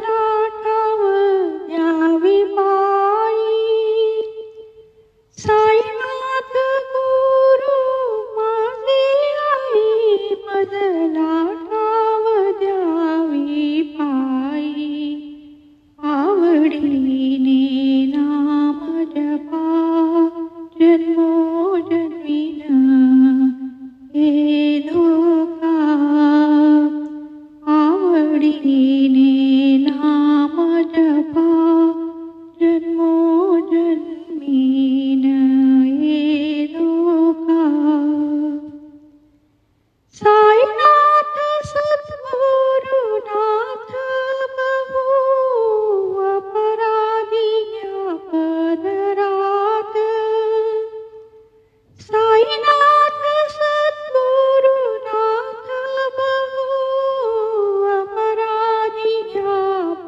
ठाव द्यावी पायी साईनाथ गुरु माझे आई बदला ठाव द्यावी पायी आवडीने नाम जपा जन्मोजन्मीन हे धोका आवडीने नाम जपा जन्मोजन्मीन हे धोका साईनाथ सद्गुरुनाथ बहु अपराधी पदरात साईनाथ सद्गुरुनाथ बहु अपराधी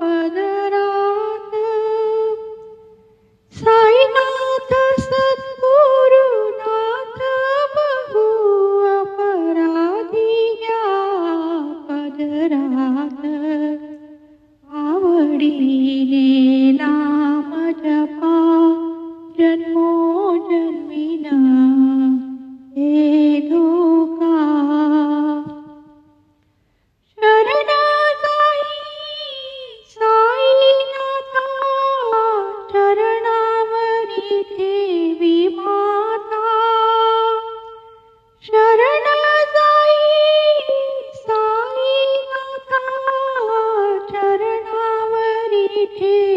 पदरात साईनाथ सद्गुरुनाथ बहु अपराधी पदरात आवडीने नाम जपा जन्मोजन्मीन हे धोका शरण जाई साईनाथा चरणावरी ठेवी माता शरण जाई साईनाथा चरणावरी ठेवी